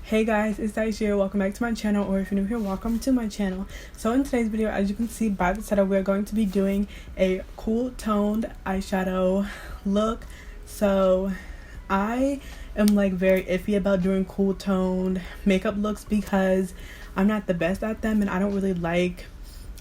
Hey guys, it's Daisha. Welcome back to my channel, or if you're new here, welcome to my channel. So in today's video, as you can see by the title, we're going to be doing a cool toned eyeshadow look. So I am like very iffy about doing cool toned makeup looks because I'm not the best at them, and I don't really like,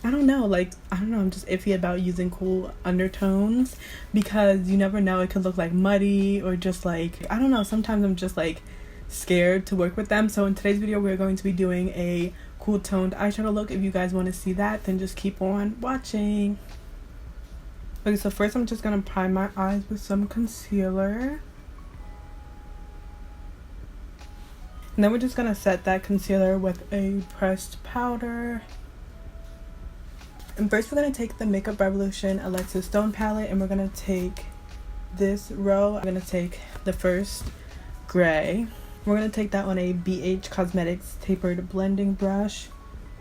I don't know, I'm just iffy about using cool undertones because you never know, it could look like muddy or just like, I don't know, sometimes I'm just like scared to work with them. So in today's video, we're going to be doing a cool toned eyeshadow look. If you guys want to see that, then just keep on watching. Okay, so first I'm just gonna prime my eyes with some concealer, and then we're just gonna set that concealer with a pressed powder. And first we're gonna take the Makeup Revolution Alexis Stone palette, and we're gonna take this row. I'm gonna take the first gray. We're going to take that on a BH Cosmetics tapered blending brush.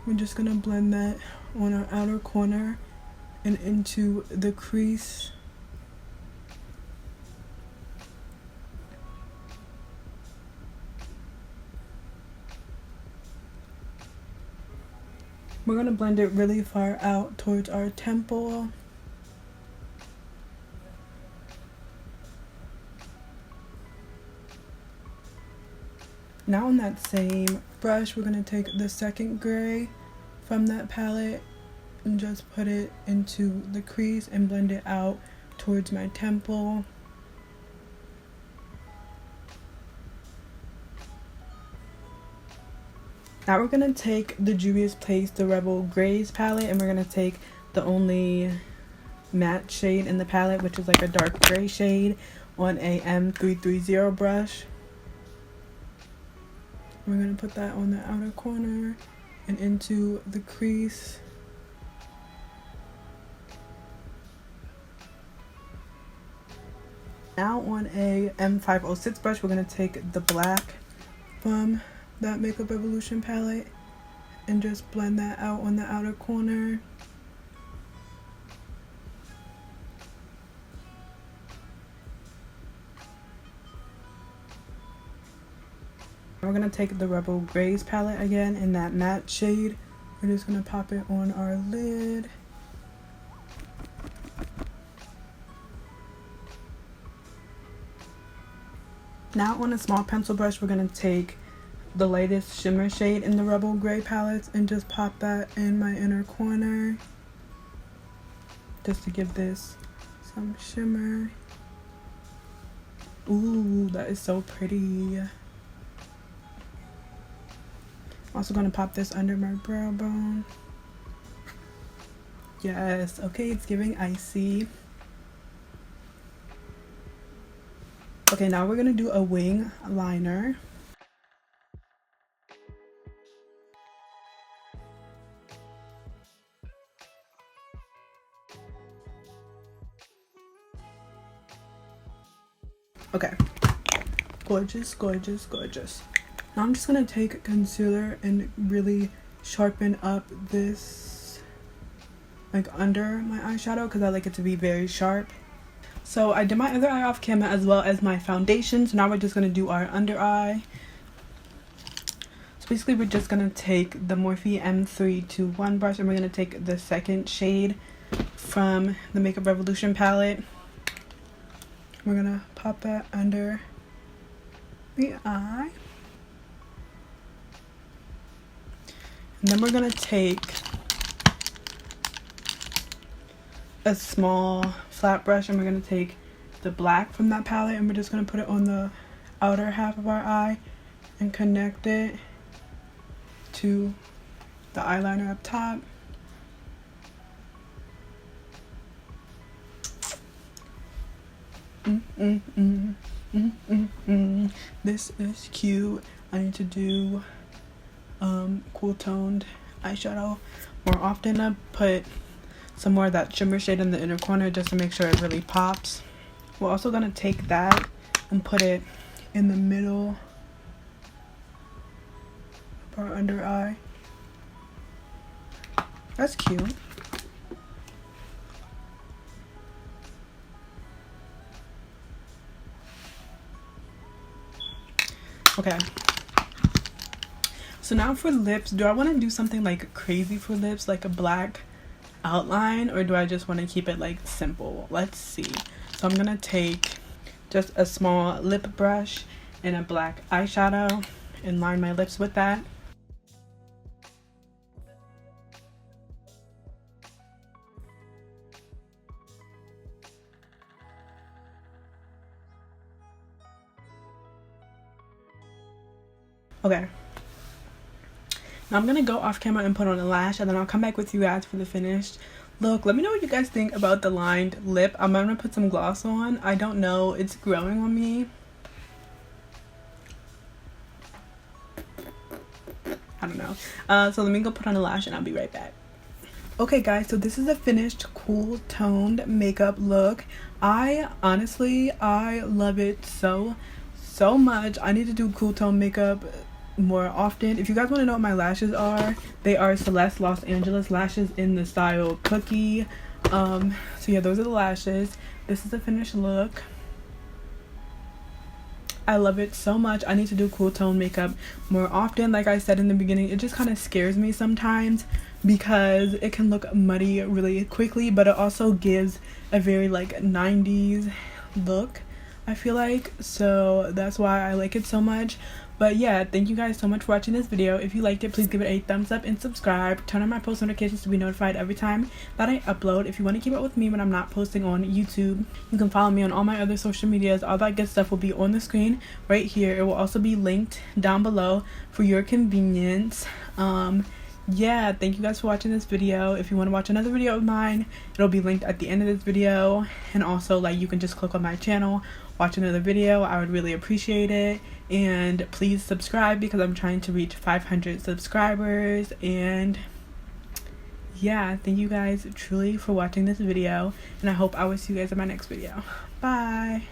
We're just going to blend that on our outer corner and into the crease. We're going to blend it really far out towards our temple. Now on that same brush, we're going to take the second gray from that palette and just put it into the crease and blend it out towards my temple. Now we're going to take the Juvia's Place, the Rebel Grays palette, and we're going to take the only matte shade in the palette, which is like a dark gray shade, on a M330 brush. We're going to put that on the outer corner and into the crease. Now on a M506 brush, we're going to take the black from that Makeup Revolution palette and just blend that out on the outer corner. We're going to take the Rebel Grays palette again in that matte shade. We're just going to pop it on our lid. Now on a small pencil brush, we're going to take the lightest shimmer shade in the Rebel Gray palettes and just pop that in my inner corner, just to give this some shimmer. Ooh, that is so pretty. Also going to pop this under my brow bone. Yes, okay, it's giving icy. Okay, now we're going to do a wing liner. Okay, gorgeous, gorgeous, gorgeous. Now I'm just going to take concealer and really sharpen up this, like under my eyeshadow, because I like it to be very sharp. So I did my other eye off camera as well as my foundation. So now we're just going to do our under eye. So basically we're just going to take the Morphe M321 brush, and we're going to take the second shade from the Makeup Revolution palette. We're going to pop that under the eye. And then we're going to take a small flat brush, and we're going to take the black from that palette, and we're just going to put it on the outer half of our eye and connect it to the eyeliner up top. This is cute. I need to do cool toned eyeshadow more often. I put some more of that shimmer shade in the inner corner just to make sure it really pops. We're also going to take that and put it in the middle of our under eye. That's cute. Okay, So now for lips, do I want to do something like crazy for lips, like a black outline, or do I just want to keep it like simple? Let's see. So I'm gonna take just a small lip brush and a black eyeshadow and line my lips with that. Okay, now I'm gonna go off camera and put on a lash, and then I'll come back with you guys for the finished look. Let me know what you guys think about the lined lip. I'm gonna put some gloss on. I don't know, it's growing on me. I don't know. So let me go put on a lash and I'll be right back. Okay guys, so this is a finished cool toned makeup look. I love it so much. I need to do cool tone makeup more often. If you guys want to know what my lashes are, they are Celeste Los Angeles lashes in the style Cookie. So yeah, those are the lashes. This is the finished look. I love it so much. I need to do cool tone makeup more often. Like I said in the beginning, it just kind of scares me sometimes because it can look muddy really quickly, but it also gives a very like 90s look, I feel like. So that's why I like it so much. But yeah, thank you guys so much for watching this video. If you liked it, please give it a thumbs up and subscribe. Turn on my post notifications to be notified every time that I upload. If you want to keep up with me when I'm not posting on YouTube, you can follow me on all my other social medias. All that good stuff will be on the screen right here. It will also be linked down below for your convenience. Yeah, thank you guys for watching this video. If you want to watch another video of mine, it'll be linked at the end of this video. And also, like, you can just click on my channel, watch another video. I would really appreciate it. And please subscribe because I'm trying to reach 500 subscribers. And yeah, thank you guys truly for watching this video, and I hope I will see you guys in my next video. Bye.